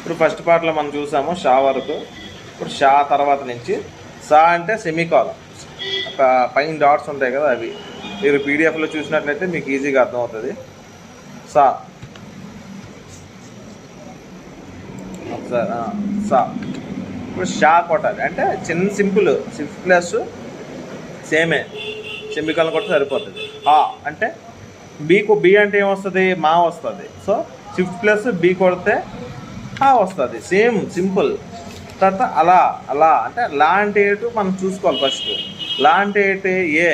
ఇప్పుడు ఫస్ట్ పార్ట్లో మనం చూసాము షా వరకు. ఇప్పుడు షా తర్వాత నుంచి సా అంటే సెమీకాలం, ఒక పైన డాట్స్ ఉంటాయి కదా అవి. మీరు పీడిఎఫ్లో చూసినట్లయితే మీకు ఈజీగా అర్థమవుతుంది. సా ఒకసారి సా. ఇప్పుడు షా కొట్టాలి అంటే చిన్న సింపుల్, షిఫ్ట్ ప్లస్ సేమే, సెమీకాలం కొడితే సరిపోతుంది. ఆ అంటే బి అంటే ఏమొస్తుంది, మా వస్తుంది. సో షిఫ్ట్ ప్లస్ బి కొడితే ఆ వస్తుంది, సేమ్ సింపుల్. తర్వాత అలా అలా అంటే లా అంటే ఏటు మనం చూసుకోవాలి ఫస్ట్. లా అంటే ఏంటి, ఏ,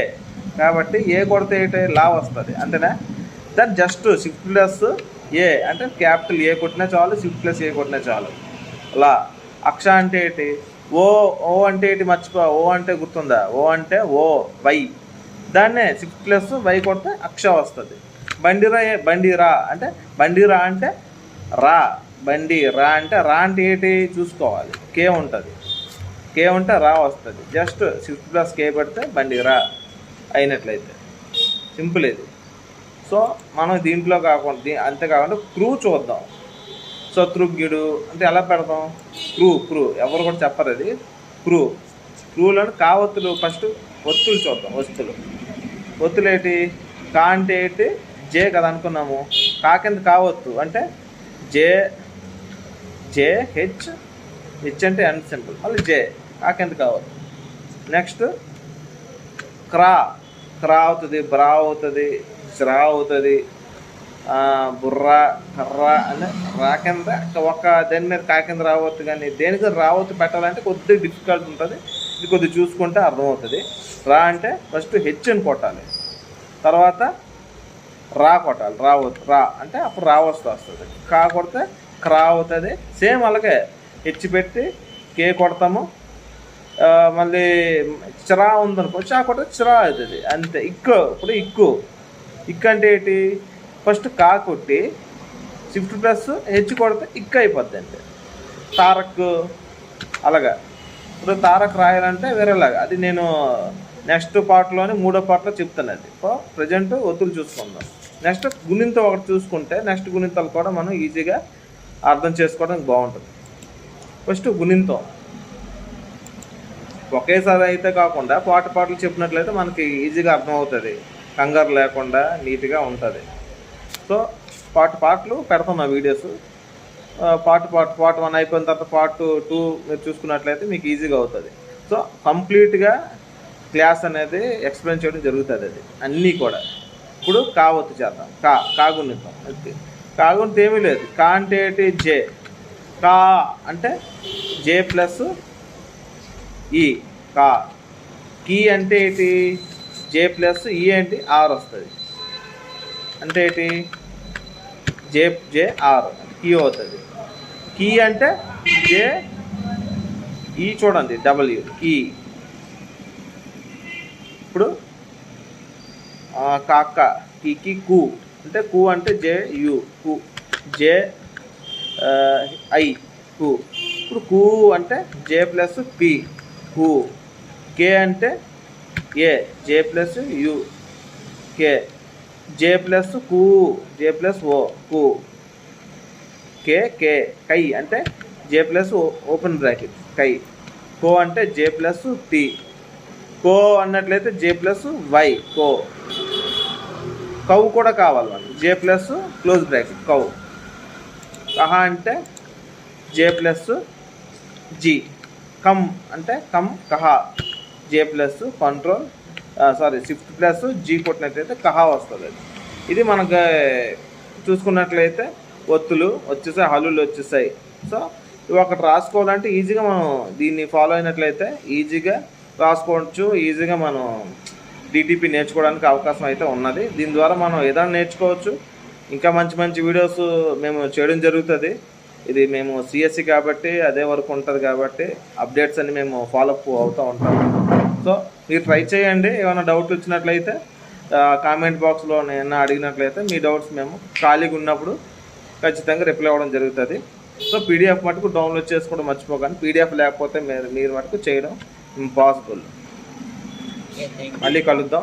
కాబట్టి ఏ కొడితే ఏంటి లా వస్తుంది అంతేనా. దాన్ని జస్ట్ షిఫ్ట్ ప్లస్ ఏ అంటే క్యాపిటల్ ఏ కొట్టినా చాలు, షిఫ్ట్ ప్లస్ ఏ కొట్టినా చాలు. లా. అక్ష అంటే ఏంటి, ఓ ఓ అంటే ఏంటి మర్చిపో, ఓ అంటే గుర్తుందా, ఓ అంటే ఓ వై, దాన్నే షిఫ్ట్ ప్లస్ వై కొడితే అక్ష వస్తుంది. బండిరా బండిరా అంటే బండిరా అంటే రా, బండి రా అంటే రా అంటే ఏంటి చూసుకోవాలి, కే ఉంటుంది, కే ఉంటే రా వస్తుంది. జస్ట్ షిఫ్ట్ ప్లస్ కే పెడితే బండి రా అయినట్లయితే సింపుల్ ఇది. సో మనం దీంట్లో కాకుండా అంతేకాకుండా క్రూ చూద్దాం. సో త్రుగ్గిడు అంటే ఎలా పెడతాం, క్రూ ఎవరు కూడా చెప్పరు అది. క్రూలో కావత్తులు ఫస్ట్ ఒత్తులు చూద్దాం. ఒత్తులు ఏంటి, కా అంటే ఏంటి జే కదా అనుకున్నాము, కా కింద కావత్తు అంటే జే హెచ్ అంటే ఎన్ సింపుల్, మళ్ళీ జే కా కింద కావద్దు. నెక్స్ట్ క్రా అవుతుంది, బ్రా అవుతుంది, శ్రా అవుతుంది, బుర్రా కర్రా అని రా కింద ఒక దేని మీద కా కింద రావద్దు. కానీ దేనికి రావద్దు పెట్టాలంటే కొద్దిగా డిఫికల్ట్ ఉంటుంది, ఇది కొద్దిగా చూసుకుంటే అర్థమవుతుంది. రా అంటే ఫస్ట్ హెచ్ అని కొట్టాలి, తర్వాత రా కొట్టాలి, రా అంటే అప్పుడు వస్తుంది. కా కొడితే క్రా అవుతుంది. సేమ్ అలాగే హెచ్ పెట్టి కే కొడతాము, మళ్ళీ చిరా ఉందనుకో చా కొడితే చిరా అవుతుంది అంతే. ఇప్పుడు ఇక్కు అంటే ఏంటి, ఫస్ట్ కా కొట్టి షిఫ్ట్ ప్లస్ హెచ్ కొడితే ఇక్కు అయిపోద్ది అంతే. తారక్ అలాగా. ఇప్పుడు తారక్ రాయాలంటే వేరేలాగా, అది నేను నెక్స్ట్ పార్ట్లోని 3వ పార్ట్లో చెప్తాను. అది ప్రజెంట్ ఒత్తులు చూసుకుందాం. నెక్స్ట్ గుణింతం ఒకటి చూసుకుంటే నెక్స్ట్ గుణింతాలు కూడా మనం ఈజీగా అర్థం చేసుకోవడానికి బాగుంటుంది. ఫస్ట్ గుణింతం ఒకేసారి అయితే కాకుండా పాటలు చెప్పినట్లయితే మనకి ఈజీగా అర్థమవుతుంది, కంగారు లేకుండా నీట్గా ఉంటుంది. సో పాటలు పెడతాం నా వీడియోస్. పార్ట్ 1 అయిపోయిన తర్వాత పార్ట్ 2 మీరు చూసుకున్నట్లయితే మీకు ఈజీగా అవుతుంది. సో కంప్లీట్గా క్లాస్ అనేది ఎక్స్ప్లెయిన్ చేయడం జరుగుతుంది, అది అన్నీ కూడా. ఇప్పుడు కావత్తు చేద్దాం. కాగుణితం. కాగుణితం ఏమీ లేదు. కా అంటే ఏంటి, జే. కా అంటే జే ప్లస్ ఈ, కా. కీ అంటే ఏంటి, జే ప్లస్ ఈ ఏంటి ఆర్ వస్తుంది. అంటే ఏంటి, జే ఆర్ కీ అవుతుంది. కీ అంటే జే ఈ చూడండి డబ్ల్యూ కీ. ఇప్పుడు కాక కీకి కు అంటే కు అంటే జే యు కు, జే ఐ కు. ఇప్పుడు కు అంటే జే ప్లస్ పి కు. కే అంటే ఏ, జే ప్లస్ యు కే. జే ప్లస్ కు, జే ప్లస్ ఓ కు. కే కై అంటే జే ప్లస్ ఓపెన్ బ్రాకెట్ కై. కో అంటే జే ప్లస్ టి. కో అన్నట్లయితే జే ప్లస్ వై కో. కౌ కూడా కావాలి మనకి, జే ప్లస్ క్లోజ్ బ్రాకెట్ కౌ. కహ అంటే జే ప్లస్ జీ. కమ్ అంటే కమ్ కహ, J plus control shift plus G కొట్టినట్లయితే కహ వస్తుంది. ఇది మనకు చూసుకున్నట్లయితే ఒత్తులు వచ్చేసాయి, హల్లులు వచ్చేసాయి. సో ఇవి ఒకటి రాసుకోవాలంటే ఈజీగా మనం దీన్ని ఫాలో అయినట్లయితే ఈజీగా రాసుకోవచ్చు, ఈజీగా మనం డిటిపి నేర్చుకోవడానికి అవకాశం అయితే ఉన్నది. దీని ద్వారా మనం ఏదైనా నేర్చుకోవచ్చు. ఇంకా మంచి వీడియోస్ మేము చేయడం జరుగుతుంది. ఇది మేము సిఎస్సి కాబట్టి అదే వరకు ఉంటుంది కాబట్టి అప్డేట్స్ అన్ని మేము ఫాలోఅప్ అవుతూ ఉంటాము. సో మీరు ట్రై చేయండి. ఏమైనా డౌట్లు వచ్చినట్లయితే కామెంట్ బాక్స్లో నేను అడిగినట్లయితే మీ డౌట్స్ మేము ఖాళీగా ఉన్నప్పుడు ఖచ్చితంగా రిప్లై అవ్వడం జరుగుతుంది. సో పీడిఎఫ్ మటుకు డౌన్లోడ్ చేసుకోవడం మర్చిపోకండి. పీడిఎఫ్ లేకపోతే మీరు మటుకు చేయడం ఇంపాసిబుల్. మళ్ళీ కలుద్దాం.